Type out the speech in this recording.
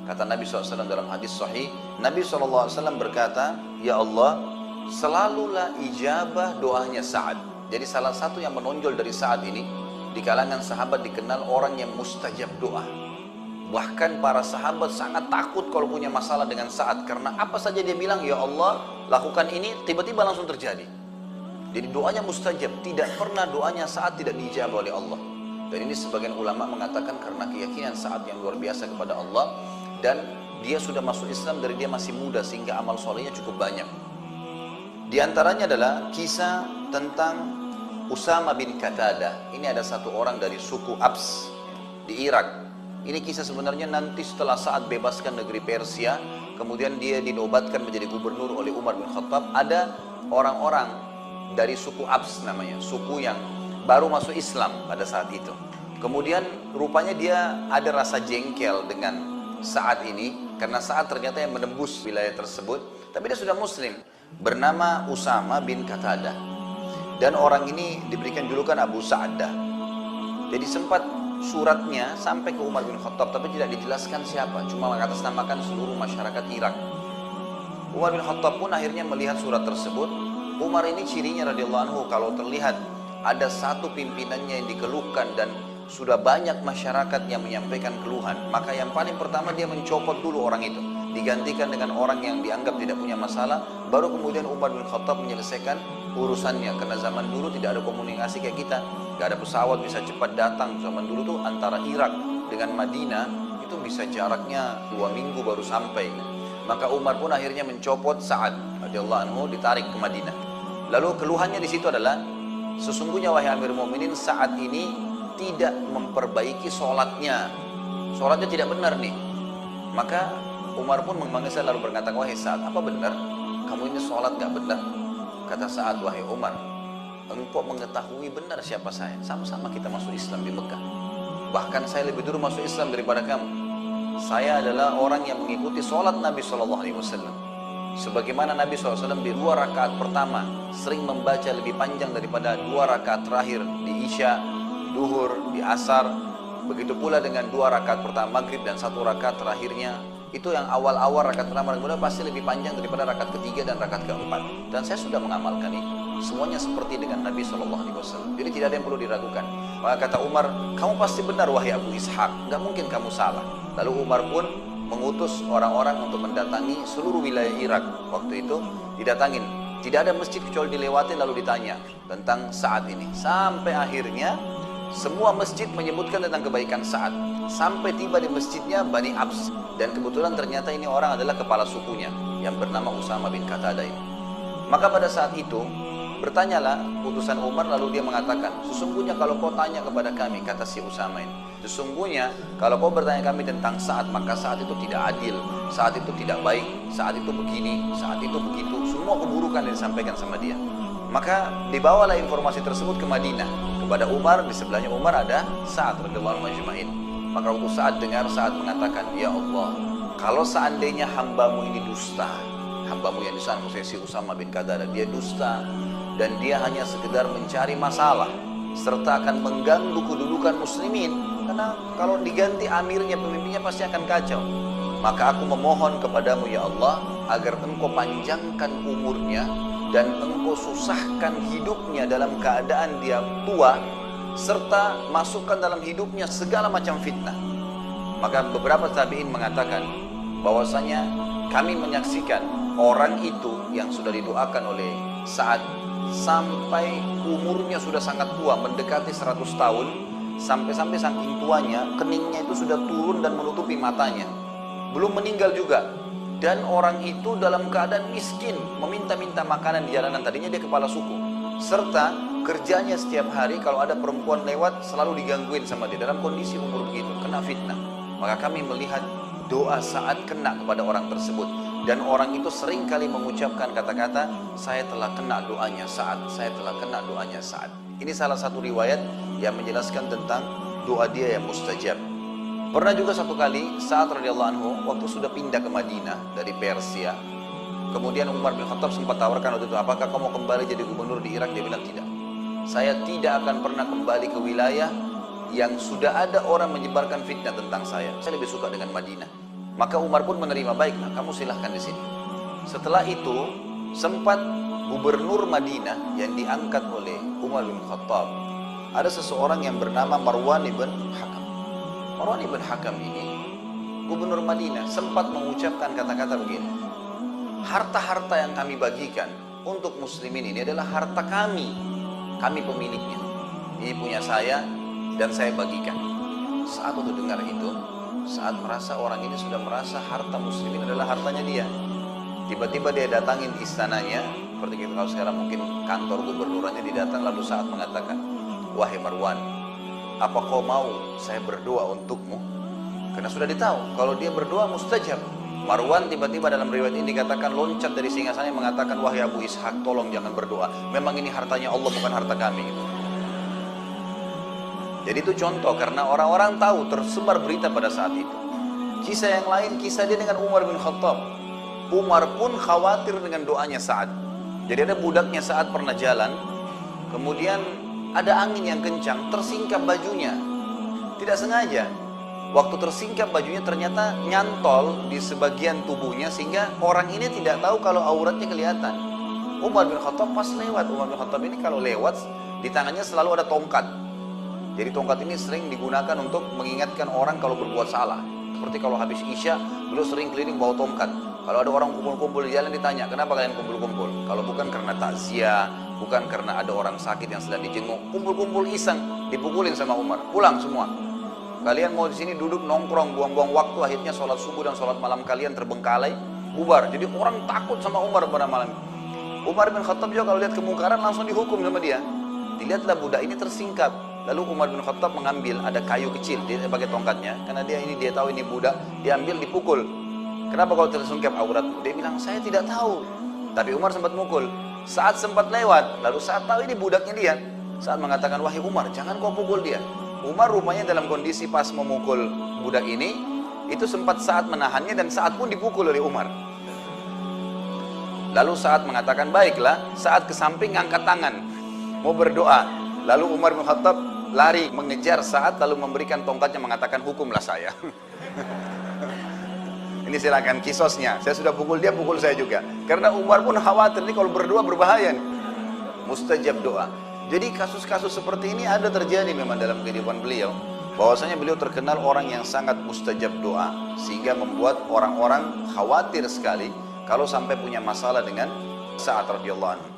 Kata Nabi SAW dalam hadis sahih, Nabi SAW berkata, "Ya Allah, selalulah ijabah doanya Sa'ad." Jadi salah satu yang menonjol dari Sa'ad ini, di kalangan sahabat dikenal orang yang mustajab doa. Bahkan para sahabat sangat takut kalau punya masalah dengan Sa'ad, karena apa saja dia bilang, "Ya Allah, lakukan ini," tiba-tiba langsung terjadi. Jadi doanya mustajab, tidak pernah doanya Sa'ad tidak diijabah oleh Allah. Dan ini sebagian ulama mengatakan karena keyakinan Sa'ad yang luar biasa kepada Allah, dan dia sudah masuk Islam dari dia masih muda sehingga amal solehnya cukup banyak. Di antaranya adalah kisah tentang Usama bin Qatadah. Ini ada satu orang dari suku Abs di Irak. Ini kisah sebenarnya nanti setelah Sa'ad bebaskan negeri Persia, kemudian dia dinobatkan menjadi gubernur oleh Umar bin Khattab. Ada orang-orang dari suku Abs namanya, suku yang baru masuk Islam pada saat itu. Kemudian rupanya dia ada rasa jengkel dengan Sa'ad ini, karena Sa'ad ternyata yang menembus wilayah tersebut, tapi dia sudah muslim, bernama Usama bin Qatadah. Dan orang ini diberikan julukan Abu Sa'dah. Jadi sempat suratnya sampai ke Umar bin Khattab, tapi tidak dijelaskan siapa, cuma mengatasnamakan seluruh masyarakat Irak. Umar bin Khattab pun akhirnya melihat surat tersebut. Umar ini cirinya radhiyallahu anhu, kalau terlihat ada satu pimpinannya yang dikeluhkan dan sudah banyak masyarakat yang menyampaikan keluhan, maka yang paling pertama dia mencopot dulu orang itu, digantikan dengan orang yang dianggap tidak punya masalah. Baru kemudian Umar bin Khattab menyelesaikan urusannya, karena zaman dulu tidak ada komunikasi kayak kita, gak ada pesawat bisa cepat datang. Zaman dulu tuh antara Irak dengan Madinah itu bisa jaraknya 2 minggu baru sampai. Maka Umar pun akhirnya mencopot Sa'ad radhiyallahu anhu, ditarik ke Madinah. Lalu keluhannya di situ adalah, sesungguhnya wahai Amir Mu'minin, Sa'ad ini tidak memperbaiki sholatnya. Sholatnya tidak benar nih. Maka Umar pun memanggil saya lalu berkata, "Wahai Sa'ad, apa benar? Kamu ini sholat gak benar?" Kata Sa'ad, "Wahai Umar, engkau mengetahui benar siapa saya. Sama-sama kita masuk Islam di Mekah. Bahkan saya lebih dulu masuk Islam daripada kamu. Saya adalah orang yang mengikuti sholat Nabi SAW. Sebagaimana Nabi SAW di 2 rakaat pertama sering membaca lebih panjang daripada 2 rakaat terakhir di Isya, Duhur, di Asar. Begitu pula dengan 2 rakaat pertama Maghrib dan 1 rakaat terakhirnya. Itu yang awal-awal rakaat pertama dan kedua pasti lebih panjang daripada rakaat ketiga dan rakaat keempat. Dan saya sudah mengamalkan itu. Semuanya seperti dengan Nabi SAW. Jadi tidak ada yang perlu diragukan." Maka kata Umar, "Kamu pasti benar wahai Abu Ishaq. Gak mungkin kamu salah." Lalu Umar pun mengutus orang-orang untuk mendatangi seluruh wilayah Irak. Waktu itu didatangin. Tidak ada masjid kecuali dilewatin lalu ditanya tentang Sa'ad ini. Sampai akhirnya semua masjid menyebutkan tentang kebaikan Sa'ad. Sampai tiba di masjidnya Bani Abs. Dan kebetulan ternyata ini orang adalah kepala sukunya yang bernama Usama bin Qatadah ini. Maka pada saat itu bertanyalah utusan Umar, lalu dia mengatakan, "Sesungguhnya kalau kau tanya kepada kami," kata si Usama ini, "sesungguhnya kalau kau bertanya kami tentang Sa'ad, maka Sa'ad itu tidak adil, Sa'ad itu tidak baik, Sa'ad itu begini, Sa'ad itu begitu." Semua keburukan yang disampaikan sama dia. Maka dibawalah informasi tersebut ke Madinah kepada Umar. Di sebelahnya Umar ada Sa'ad radhiyallahu anhu ajma'in. Maka waktu Sa'ad dengar, Sa'ad mengatakan, "Ya Allah, kalau seandainya hambamu ini dusta," hambamu yang disana saya si Usama bin Qatadah, "dia dusta dan dia hanya sekedar mencari masalah serta akan mengganggu kedudukan muslimin, karena kalau diganti amirnya, pemimpinnya pasti akan kacau. Maka aku memohon kepadamu ya Allah agar engkau panjangkan umurnya dan engkau susahkan hidupnya dalam keadaan dia tua, serta masukkan dalam hidupnya segala macam fitnah." Maka beberapa tabi'in mengatakan bahwasanya kami menyaksikan orang itu yang sudah didoakan oleh Sa'ad sampai umurnya sudah sangat tua, mendekati 100 tahun, sampai-sampai saking tuanya keningnya itu sudah turun dan menutupi matanya, belum meninggal juga. Dan orang itu dalam keadaan miskin, meminta-minta makanan di jalanan. Tadinya dia kepala suku, serta kerjanya setiap hari kalau ada perempuan lewat selalu digangguin sama dia dalam kondisi umur begitu, kena fitnah. Maka kami melihat doa Sa'ad kena kepada orang tersebut, dan orang itu sering kali mengucapkan kata-kata, "Saya telah kena doanya Sa'ad, saya telah kena doanya Sa'ad." Ini salah satu riwayat yang menjelaskan tentang doa dia yang mustajab. Pernah juga satu kali Sa'ad radhiyallahu anhu waktu sudah pindah ke Madinah dari Persia, kemudian Umar bin Khattab sempat tawarkan waktu itu, "Apakah kamu kembali jadi gubernur di Irak?" Dia bilang, "Tidak. Saya tidak akan pernah kembali ke wilayah yang sudah ada orang menyebarkan fitnah tentang saya. Saya lebih suka dengan Madinah." Maka Umar pun menerima, baiklah kamu silahkan di sini. Setelah itu sempat gubernur Madinah yang diangkat oleh Umar bin Khattab, ada seseorang yang bernama Marwan ibn Hakam. Marwan ibn Hakam ini gubernur Madinah sempat mengucapkan kata-kata begini, harta-harta yang kami bagikan untuk muslimin ini adalah harta kami pemiliknya, ini punya saya dan saya bagikan. Saat itu dengar itu, saat merasa orang ini sudah merasa harta muslimin adalah hartanya dia, tiba-tiba dia datangin istananya, seperti kita tahu sekarang mungkin kantor gubernurannya didatang, lalu saat mengatakan, wahai Marwan, apa kau mau saya berdoa untukmu? Karena sudah ditahu kalau dia berdoa mustajab. Marwan tiba-tiba dalam riwayat ini dikatakan loncat dari singgasananya mengatakan, wahai Abu Ishaq, tolong jangan berdoa, memang ini hartanya Allah bukan harta kami. Jadi itu contoh, karena orang-orang tahu, tersebar berita pada saat itu. Kisah yang lain, kisah dia dengan Umar bin Khattab. Umar pun khawatir dengan doanya Sa'ad. Jadi ada budaknya Sa'ad pernah jalan, kemudian ada angin yang kencang, tersingkap bajunya. Tidak sengaja. Waktu tersingkap bajunya ternyata nyantol di sebagian tubuhnya, sehingga orang ini tidak tahu kalau auratnya kelihatan. Umar bin Khattab pas lewat, Umar bin Khattab ini kalau lewat, di tangannya selalu ada tongkat. Jadi tongkat ini sering digunakan untuk mengingatkan orang kalau berbuat salah. Seperti kalau habis Isya, beliau sering keliling bawa tongkat. Kalau ada orang kumpul-kumpul di jalan ditanya, kenapa kalian kumpul-kumpul? Kalau bukan karena takziah, bukan karena ada orang sakit yang sedang dijenguk, kumpul-kumpul iseng, dipukulin sama Umar, pulang semua. Kalian mau di sini duduk nongkrong, buang-buang waktu, akhirnya sholat subuh dan sholat malam kalian terbengkalai, bubar. Jadi orang takut sama Umar pada malam. Umar bin Khattab juga kalau lihat kemungkaran langsung dihukum sama dia. Dilihatlah budak ini tersingkap. Lalu Umar bin Khattab mengambil, ada kayu kecil, dia pakai tongkatnya, karena dia tahu ini budak, diambil dipukul. Kenapa kau tersungkap auratmu? Dia bilang, saya tidak tahu. Tapi Umar sempat mukul. Saat sempat lewat, lalu saat tahu ini budaknya dia, saat mengatakan, wahai Umar, jangan kau pukul dia. Umar rupanya dalam kondisi pas memukul budak ini, itu sempat saat menahannya dan saat pun dipukul oleh Umar. Lalu saat mengatakan, baiklah, saat ke samping angkat tangan, mau berdoa. Lalu Umar bin Khattab lari mengejar Sa'ad, lalu memberikan tongkatnya mengatakan, hukumlah saya. Ini silakan kisosnya, saya sudah pukul dia, pukul saya juga. Karena Umar pun khawatir, ini kalau berdoa berbahaya nih. Mustajab doa. Jadi kasus-kasus seperti ini ada terjadi memang dalam kehidupan beliau. Bahwasanya beliau terkenal orang yang sangat mustajab doa, sehingga membuat orang-orang khawatir sekali kalau sampai punya masalah dengan Sa'ad radhiyallahu anhu.